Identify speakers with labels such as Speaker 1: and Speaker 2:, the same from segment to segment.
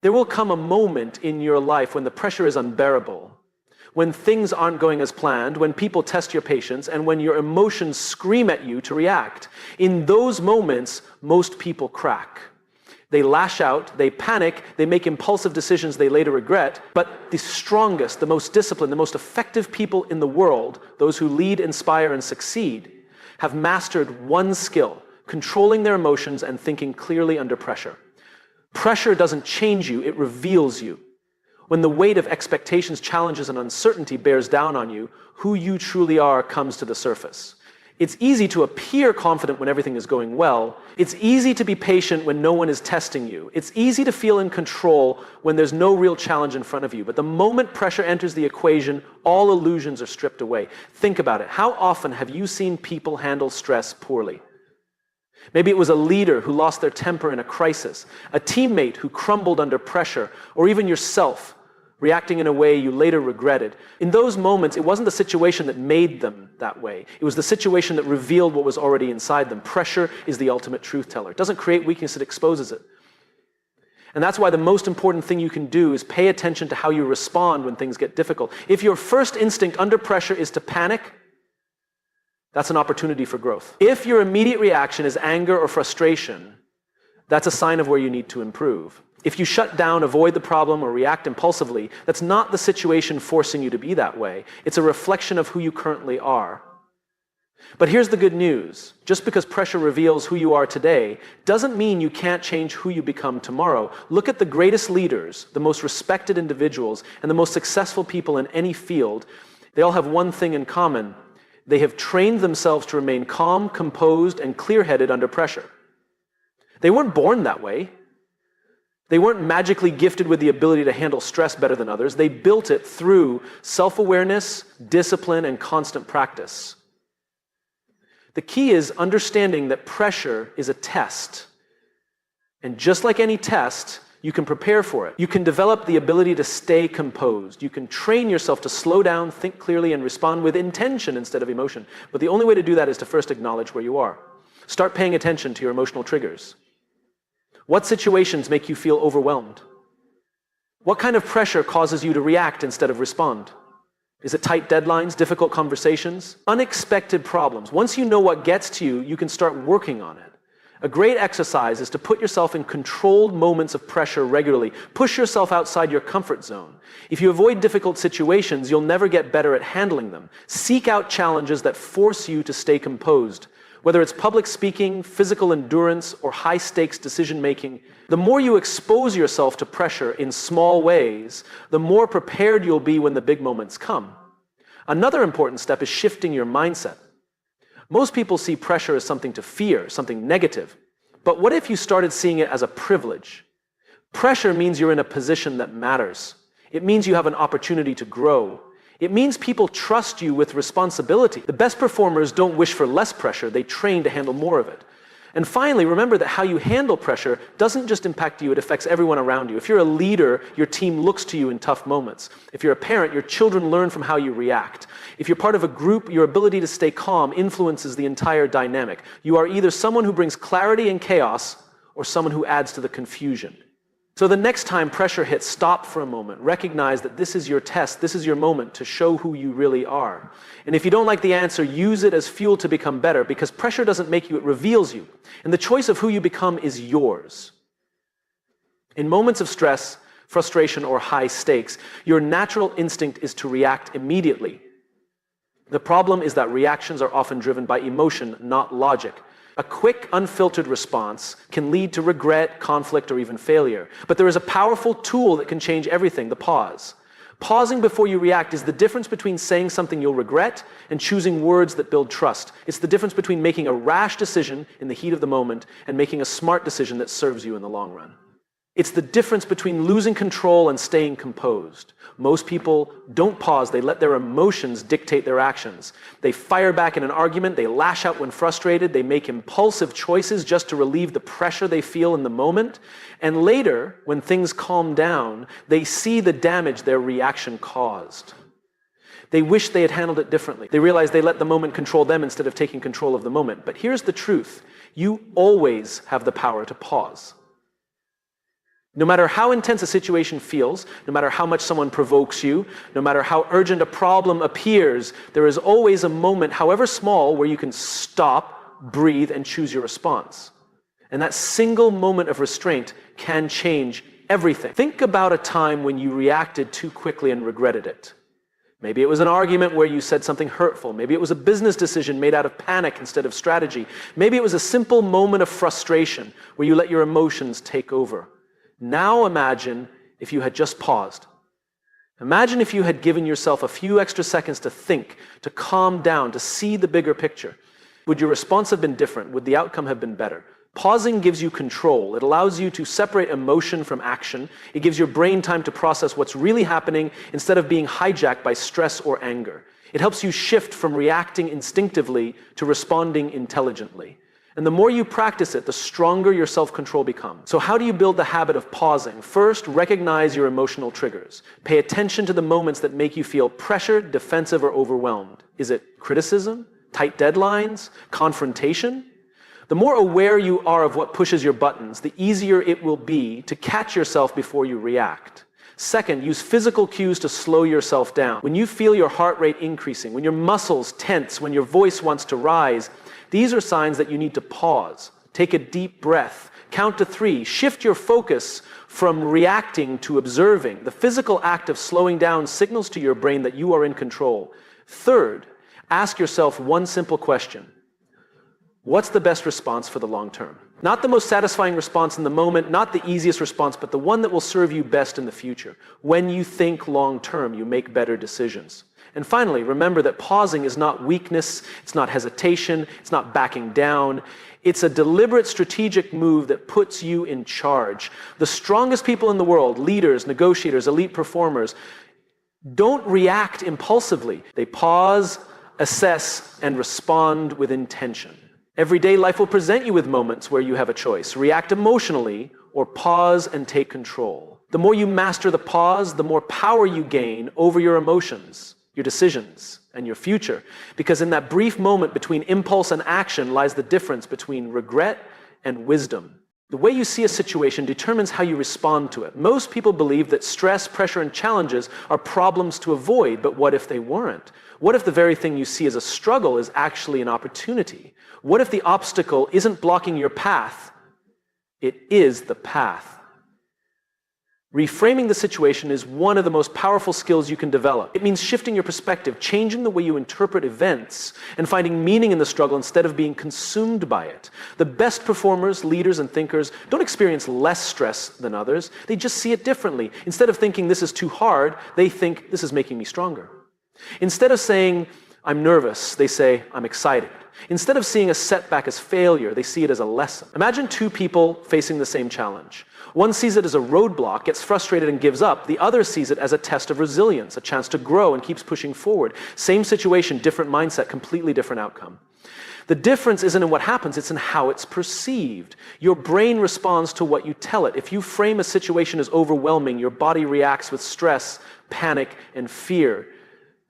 Speaker 1: There will come a moment in your life when the pressure is unbearable, when things aren't going as planned, when people test your patience, and when your emotions scream at you to react. In those moments, most people crack. They lash out, they panic, they make impulsive decisions they later regret, but the strongest, the most disciplined, the most effective people in the world, those who lead, inspire, and succeed, have mastered one skill: controlling their emotions and thinking clearly under pressure. Pressure doesn't change you, it reveals you. When the weight of expectations, challenges, and uncertainty bears down on you, who you truly are comes to the surface. It's easy to appear confident when everything is going well. It's easy to be patient when no one is testing you. It's easy to feel in control when there's no real challenge in front of you. But the moment pressure enters the equation, all illusions are stripped away. Think about it. How often have you seen people handle stress poorly? Maybe it was a leader who lost their temper in a crisis, a teammate who crumbled under pressure, or even yourself, reacting in a way you later regretted. In those moments, it wasn't the situation that made them that way. It was the situation that revealed what was already inside them. Pressure is the ultimate truth teller. It doesn't create weakness, it exposes it. And that's why the most important thing you can do is pay attention to how you respond when things get difficult. If your first instinct under pressure is to panic, that's an opportunity for growth. If your immediate reaction is anger or frustration, that's a sign of where you need to improve. If you shut down, avoid the problem, or react impulsively, that's not the situation forcing you to be that way. It's a reflection of who you currently are. But here's the good news. Just because pressure reveals who you are today doesn't mean you can't change who you become tomorrow. Look at the greatest leaders, the most respected individuals, and the most successful people in any field. They all have one thing in common. They have trained themselves to remain calm, composed, and clear-headed under pressure. They weren't born that way. They weren't magically gifted with the ability to handle stress better than others. They built it through self-awareness, discipline, and constant practice. The key is understanding that pressure is a test. And just like any test, you can prepare for it. You can develop the ability to stay composed. You can train yourself to slow down, think clearly, and respond with intention instead of emotion. But the only way to do that is to first acknowledge where you are. Start paying attention to your emotional triggers. What situations make you feel overwhelmed? What kind of pressure causes you to react instead of respond? Is it tight deadlines, difficult conversations, unexpected problems? Once you know what gets to you, you can start working on it. A great exercise is to put yourself in controlled moments of pressure regularly. Push yourself outside your comfort zone. If you avoid difficult situations, you'll never get better at handling them. Seek out challenges that force you to stay composed. Whether it's public speaking, physical endurance, or high-stakes decision-making, the more you expose yourself to pressure in small ways, the more prepared you'll be when the big moments come. Another important step is shifting your mindset. Most people see pressure as something to fear, something negative. But what if you started seeing it as a privilege? Pressure means you're in a position that matters. It means you have an opportunity to grow. It means people trust you with responsibility. The best performers don't wish for less pressure, they train to handle more of it. And finally, remember that how you handle pressure doesn't just impact you, it affects everyone around you. If you're a leader, your team looks to you in tough moments. If you're a parent, your children learn from how you react. If you're part of a group, your ability to stay calm influences the entire dynamic. You are either someone who brings clarity in chaos or someone who adds to the confusion. So the next time pressure hits, stop for a moment. Recognize that this is your test, this is your moment to show who you really are. And if you don't like the answer, use it as fuel to become better, because pressure doesn't make you, it reveals you. And the choice of who you become is yours. In moments of stress, frustration, or high stakes, your natural instinct is to react immediately. The problem is that reactions are often driven by emotion, not logic. A quick, unfiltered response can lead to regret, conflict, or even failure. But there is a powerful tool that can change everything: the pause. Pausing before you react is the difference between saying something you'll regret and choosing words that build trust. It's the difference between making a rash decision in the heat of the moment and making a smart decision that serves you in the long run. It's the difference between losing control and staying composed. Most people don't pause, they let their emotions dictate their actions. They fire back in an argument, they lash out when frustrated, they make impulsive choices just to relieve the pressure they feel in the moment. And later, when things calm down, they see the damage their reaction caused. They wish they had handled it differently. They realize they let the moment control them instead of taking control of the moment. But here's the truth: you always have the power to pause. No matter how intense a situation feels, no matter how much someone provokes you, no matter how urgent a problem appears, there is always a moment, however small, where you can stop, breathe, and choose your response. And that single moment of restraint can change everything. Think about a time when you reacted too quickly and regretted it. Maybe it was an argument where you said something hurtful. Maybe it was a business decision made out of panic instead of strategy. Maybe it was a simple moment of frustration where you let your emotions take over. Now imagine if you had just paused. Imagine if you had given yourself a few extra seconds to think, to calm down, to see the bigger picture. Would your response have been different? Would the outcome have been better? Pausing gives you control. It allows you to separate emotion from action. It gives your brain time to process what's really happening instead of being hijacked by stress or anger. It helps you shift from reacting instinctively to responding intelligently. And the more you practice it, the stronger your self-control becomes. So how do you build the habit of pausing? First, recognize your emotional triggers. Pay attention to the moments that make you feel pressured, defensive, or overwhelmed. Is it criticism? Tight deadlines? Confrontation? The more aware you are of what pushes your buttons, the easier it will be to catch yourself before you react. Second, use physical cues to slow yourself down. When you feel your heart rate increasing, when your muscles tense, when your voice wants to rise, these are signs that you need to pause. Take a deep breath. Count to 3. Shift your focus from reacting to observing. The physical act of slowing down signals to your brain that you are in control. Third, ask yourself one simple question. What's the best response for the long term? Not the most satisfying response in the moment, not the easiest response, but the one that will serve you best in the future. When you think long term, you make better decisions. And finally, remember that pausing is not weakness, it's not hesitation, it's not backing down. It's a deliberate strategic move that puts you in charge. The strongest people in the world, leaders, negotiators, elite performers, don't react impulsively. They pause, assess, and respond with intention. Everyday life will present you with moments where you have a choice. React emotionally or pause and take control. The more you master the pause, the more power you gain over your emotions, your decisions, and your future. Because in that brief moment between impulse and action lies the difference between regret and wisdom. The way you see a situation determines how you respond to it. Most people believe that stress, pressure, and challenges are problems to avoid, but what if they weren't? What if the very thing you see as a struggle is actually an opportunity? What if the obstacle isn't blocking your path? It is the path. Reframing the situation is one of the most powerful skills you can develop. It means shifting your perspective, changing the way you interpret events, and finding meaning in the struggle instead of being consumed by it. The best performers, leaders, and thinkers don't experience less stress than others. They just see it differently. Instead of thinking this is too hard, they think this is making me stronger. Instead of saying, I'm nervous, they say, I'm excited. Instead of seeing a setback as failure, they see it as a lesson. Imagine two people facing the same challenge. One sees it as a roadblock, gets frustrated and gives up. The other sees it as a test of resilience, a chance to grow and keeps pushing forward. Same situation, different mindset, completely different outcome. The difference isn't in what happens, it's in how it's perceived. Your brain responds to what you tell it. If you frame a situation as overwhelming, your body reacts with stress, panic, and fear.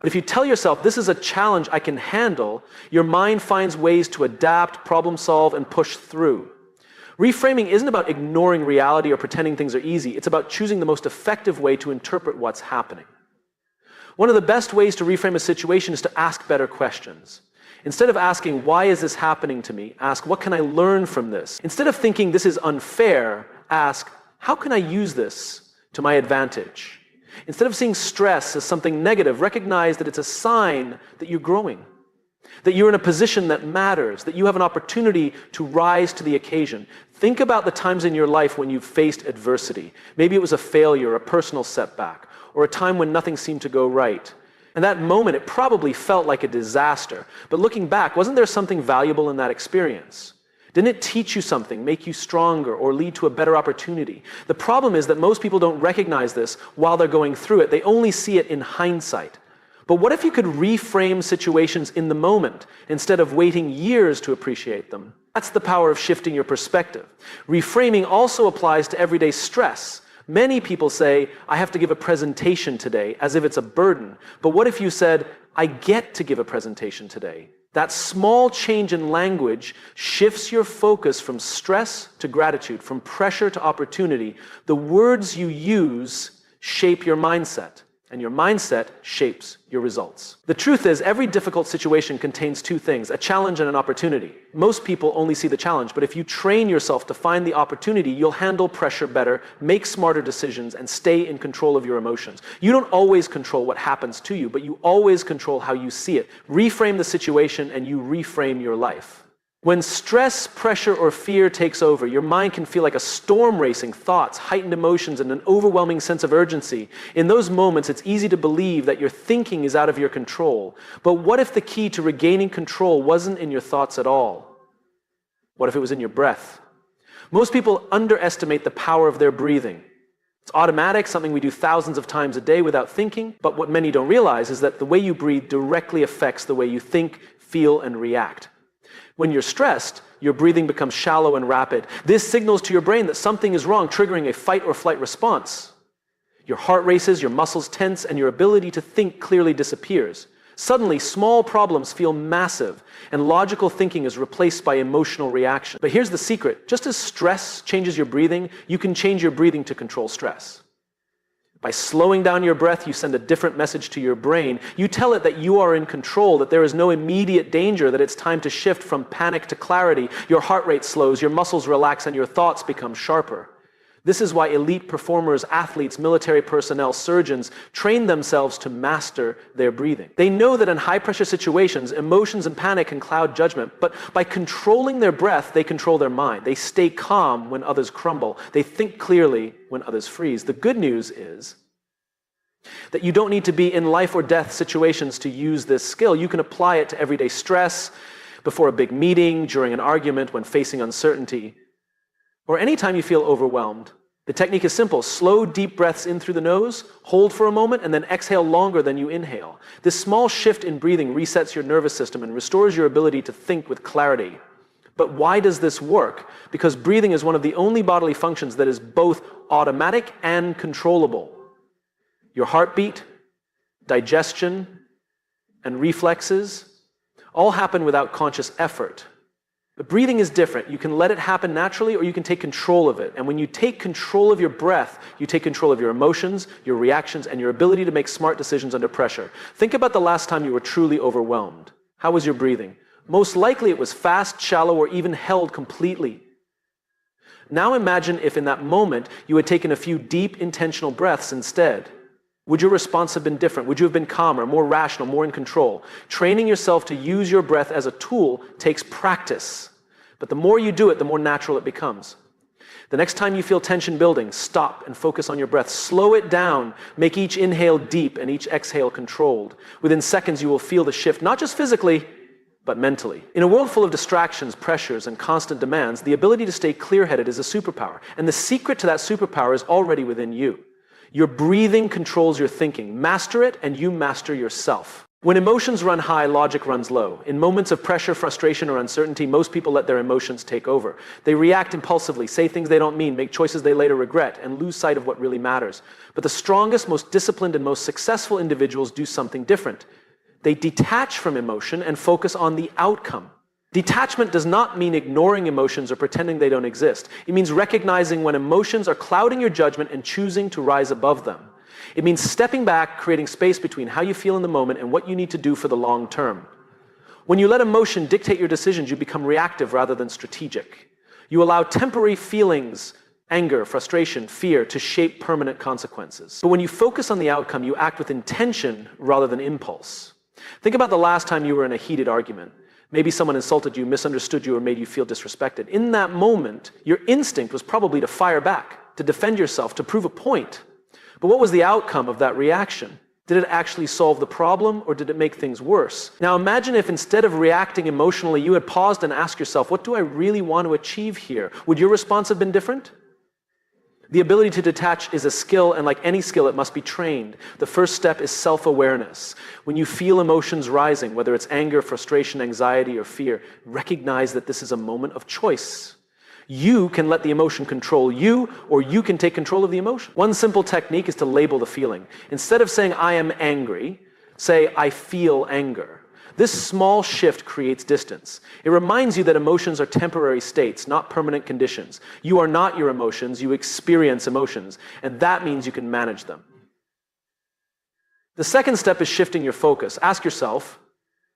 Speaker 1: But if you tell yourself, this is a challenge I can handle, your mind finds ways to adapt, problem solve, and push through. Reframing isn't about ignoring reality or pretending things are easy. It's about choosing the most effective way to interpret what's happening. One of the best ways to reframe a situation is to ask better questions. Instead of asking, why is this happening to me? Ask, what can I learn from this? Instead of thinking this is unfair, ask, how can I use this to my advantage? Instead of seeing stress as something negative, recognize that it's a sign that you're growing, that you're in a position that matters, that you have an opportunity to rise to the occasion. Think about the times in your life when you've faced adversity. Maybe it was a failure, a personal setback, or a time when nothing seemed to go right. In that moment, it probably felt like a disaster. But looking back, wasn't there something valuable in that experience? Didn't it teach you something, make you stronger, or lead to a better opportunity? The problem is that most people don't recognize this while they're going through it. They only see it in hindsight. But what if you could reframe situations in the moment instead of waiting years to appreciate them? That's the power of shifting your perspective. Reframing also applies to everyday stress. Many people say, I have to give a presentation today, as if it's a burden. But what if you said, I get to give a presentation today? That small change in language shifts your focus from stress to gratitude, from pressure to opportunity. The words you use shape your mindset, and your mindset shapes your results. The truth is, every difficult situation contains two things: a challenge and an opportunity. Most people only see the challenge, but if you train yourself to find the opportunity, you'll handle pressure better, make smarter decisions, and stay in control of your emotions. You don't always control what happens to you, but you always control how you see it. Reframe the situation and you reframe your life. When stress, pressure, or fear takes over, your mind can feel like a storm racing, thoughts, heightened emotions, and an overwhelming sense of urgency. In those moments, it's easy to believe that your thinking is out of your control. But what if the key to regaining control wasn't in your thoughts at all? What if it was in your breath? Most people underestimate the power of their breathing. It's automatic, something we do thousands of times a day without thinking. But what many don't realize is that the way you breathe directly affects the way you think, feel, and react. When you're stressed, your breathing becomes shallow and rapid. This signals to your brain that something is wrong, triggering a fight or flight response. Your heart races, your muscles tense, and your ability to think clearly disappears. Suddenly, small problems feel massive, and logical thinking is replaced by emotional reaction. But here's the secret: just as stress changes your breathing, you can change your breathing to control stress. By slowing down your breath, you send a different message to your brain. You tell it that you are in control, that there is no immediate danger, that it's time to shift from panic to clarity. Your heart rate slows, your muscles relax, and your thoughts become sharper. This is why elite performers, athletes, military personnel, surgeons train themselves to master their breathing. They know that in high-pressure situations, emotions and panic can cloud judgment, but by controlling their breath, they control their mind. They stay calm when others crumble. They think clearly when others freeze. The good news is that you don't need to be in life or death situations to use this skill. You can apply it to everyday stress, before a big meeting, during an argument, when facing uncertainty, or anytime you feel overwhelmed. The technique is simple: slow, deep breaths in through the nose, hold for a moment, and then exhale longer than you inhale. This small shift in breathing resets your nervous system and restores your ability to think with clarity. But why does this work? Because breathing is one of the only bodily functions that is both automatic and controllable. Your heartbeat, digestion, and reflexes all happen without conscious effort. But breathing is different. You can let it happen naturally, or you can take control of it. And when you take control of your breath, you take control of your emotions, your reactions, and your ability to make smart decisions under pressure. Think about the last time you were truly overwhelmed. How was your breathing? Most likely it was fast, shallow, or even held completely. Now imagine if in that moment you had taken a few deep, intentional breaths instead. Would your response have been different? Would you have been calmer, more rational, more in control? Training yourself to use your breath as a tool takes practice. But the more you do it, the more natural it becomes. The next time you feel tension building, stop and focus on your breath. Slow it down. Make each inhale deep and each exhale controlled. Within seconds, you will feel the shift, not just physically, but mentally. In a world full of distractions, pressures, and constant demands, the ability to stay clear-headed is a superpower. And the secret to that superpower is already within you. Your breathing controls your thinking. Master it, and you master yourself. When emotions run high, logic runs low. In moments of pressure, frustration, or uncertainty, most people let their emotions take over. They react impulsively, say things they don't mean, make choices they later regret, and lose sight of what really matters. But the strongest, most disciplined, and most successful individuals do something different. They detach from emotion and focus on the outcome. Detachment does not mean ignoring emotions or pretending they don't exist. It means recognizing when emotions are clouding your judgment and choosing to rise above them. It means stepping back, creating space between how you feel in the moment and what you need to do for the long term. When you let emotion dictate your decisions, you become reactive rather than strategic. You allow temporary feelings, anger, frustration, fear, to shape permanent consequences. But when you focus on the outcome, you act with intention rather than impulse. Think about the last time you were in a heated argument. Maybe someone insulted you, misunderstood you, or made you feel disrespected. In that moment, your instinct was probably to fire back, to defend yourself, to prove a point. But what was the outcome of that reaction? Did it actually solve the problem, or did it make things worse? Now imagine if instead of reacting emotionally, you had paused and asked yourself, what do I really want to achieve here? Would your response have been different? The ability to detach is a skill, and like any skill, it must be trained. The first step is self-awareness. When you feel emotions rising, whether it's anger, frustration, anxiety, or fear, recognize that this is a moment of choice. You can let the emotion control you, or you can take control of the emotion. One simple technique is to label the feeling. Instead of saying, I am angry, say, I feel anger. This small shift creates distance. It reminds you that emotions are temporary states, not permanent conditions. You are not your emotions, you experience emotions, and that means you can manage them. The second step is shifting your focus. Ask yourself,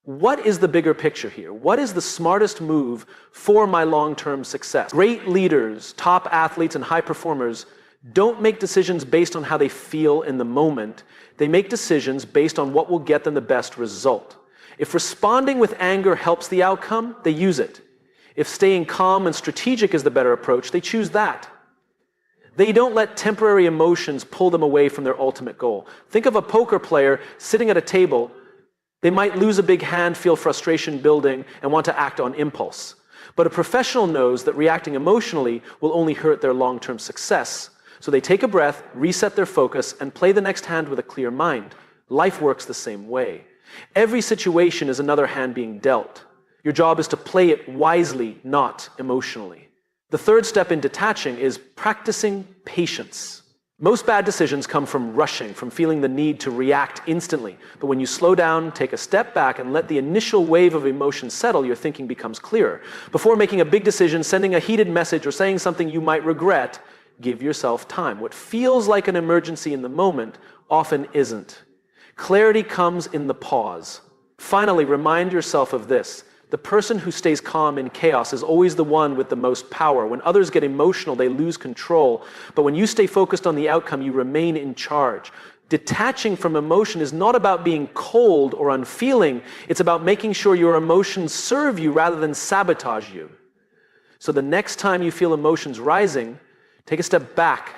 Speaker 1: what is the bigger picture here? What is the smartest move for my long-term success? Great leaders, top athletes, and high performers don't make decisions based on how they feel in the moment. They make decisions based on what will get them the best result. If responding with anger helps the outcome, they use it. If staying calm and strategic is the better approach, they choose that. They don't let temporary emotions pull them away from their ultimate goal. Think of a poker player sitting at a table. They might lose a big hand, feel frustration building, and want to act on impulse. But a professional knows that reacting emotionally will only hurt their long-term success. So they take a breath, reset their focus, and play the next hand with a clear mind. Life works the same way. Every situation is another hand being dealt. Your job is to play it wisely, not emotionally. The third step in detaching is practicing patience. Most bad decisions come from rushing, from feeling the need to react instantly. But when you slow down, take a step back, and let the initial wave of emotion settle, your thinking becomes clearer. Before making a big decision, sending a heated message, or saying something you might regret, give yourself time. What feels like an emergency in the moment often isn't. Clarity comes in the pause. Finally, remind yourself of this. The person who stays calm in chaos is always the one with the most power. When others get emotional, they lose control. But when you stay focused on the outcome, you remain in charge. Detaching from emotion is not about being cold or unfeeling. It's about making sure your emotions serve you rather than sabotage you. So the next time you feel emotions rising, take a step back,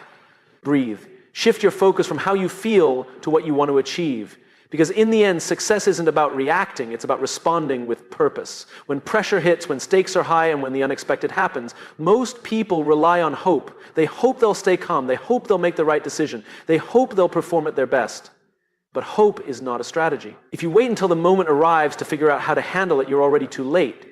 Speaker 1: breathe. Shift your focus from how you feel to what you want to achieve. Because in the end, success isn't about reacting, it's about responding with purpose. When pressure hits, when stakes are high, and when the unexpected happens, most people rely on hope. They hope they'll stay calm, they hope they'll make the right decision, they hope they'll perform at their best. But hope is not a strategy. If you wait until the moment arrives to figure out how to handle it, you're already too late.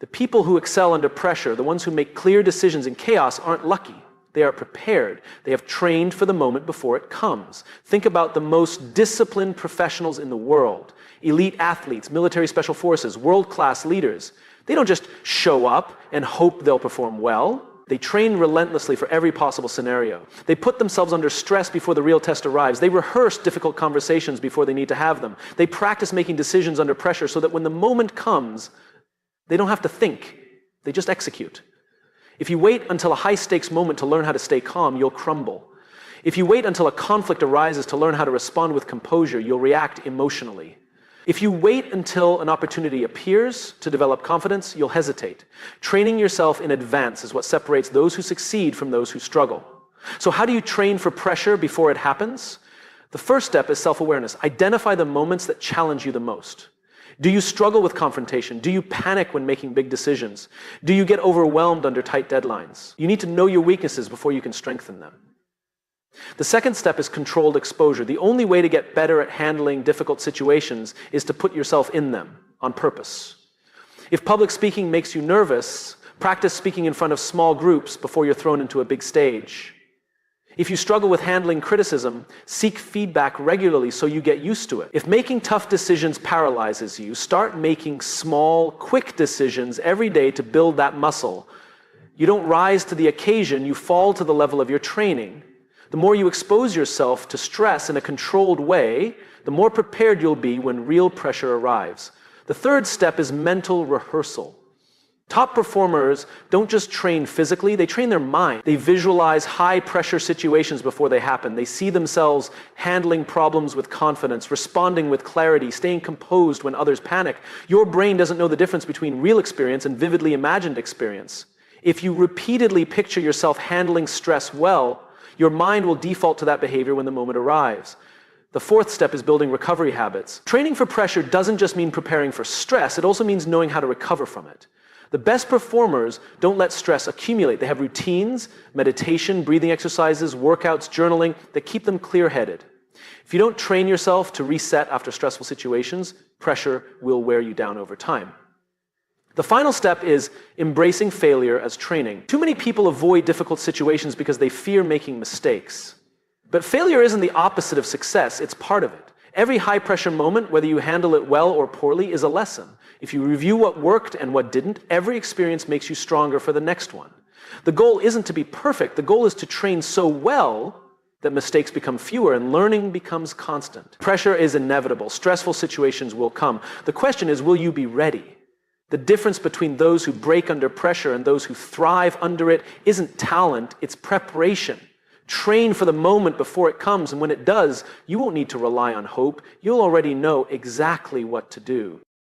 Speaker 1: The people who excel under pressure, the ones who make clear decisions in chaos, aren't lucky. They are prepared. They have trained for the moment before it comes. Think about the most disciplined professionals in the world. Elite athletes, military special forces, world-class leaders. They don't just show up and hope they'll perform well. They train relentlessly for every possible scenario. They put themselves under stress before the real test arrives. They rehearse difficult conversations before they need to have them. They practice making decisions under pressure so that when the moment comes, they don't have to think. They just execute. If you wait until a high-stakes moment to learn how to stay calm, you'll crumble. If you wait until a conflict arises to learn how to respond with composure, you'll react emotionally. If you wait until an opportunity appears to develop confidence, you'll hesitate. Training yourself in advance is what separates those who succeed from those who struggle. So how do you train for pressure before it happens? The first step is self-awareness. Identify the moments that challenge you the most. Do you struggle with confrontation? Do you panic when making big decisions? Do you get overwhelmed under tight deadlines? You need to know your weaknesses before you can strengthen them. The second step is controlled exposure. The only way to get better at handling difficult situations is to put yourself in them on purpose. If public speaking makes you nervous, practice speaking in front of small groups before you're thrown into a big stage. If you struggle with handling criticism, seek feedback regularly so you get used to it. If making tough decisions paralyzes you, start making small, quick decisions every day to build that muscle. You don't rise to the occasion, you fall to the level of your training. The more you expose yourself to stress in a controlled way, the more prepared you'll be when real pressure arrives. The third step is mental rehearsal. Top performers don't just train physically, they train their mind. They visualize high-pressure situations before they happen. They see themselves handling problems with confidence, responding with clarity, staying composed when others panic. Your brain doesn't know the difference between real experience and vividly imagined experience. If you repeatedly picture yourself handling stress well, your mind will default to that behavior when the moment arrives. The fourth step is building recovery habits. Training for pressure doesn't just mean preparing for stress, it also means knowing how to recover from it. The best performers don't let stress accumulate. They have routines, meditation, breathing exercises, workouts, journaling that keep them clear-headed. If you don't train yourself to reset after stressful situations, pressure will wear you down over time. The final step is embracing failure as training. Too many people avoid difficult situations because they fear making mistakes. But failure isn't the opposite of success, it's part of it. Every high-pressure moment, whether you handle it well or poorly, is a lesson. If you review what worked and what didn't, every experience makes you stronger for the next one. The goal isn't to be perfect. The goal is to train so well that mistakes become fewer and learning becomes constant. Pressure is inevitable. Stressful situations will come. The question is, will you be ready? The difference between those who break under pressure and those who thrive under it isn't talent, it's preparation. Train for the moment before it comes, and when it does, you won't need to rely on hope. You'll already know exactly what to do.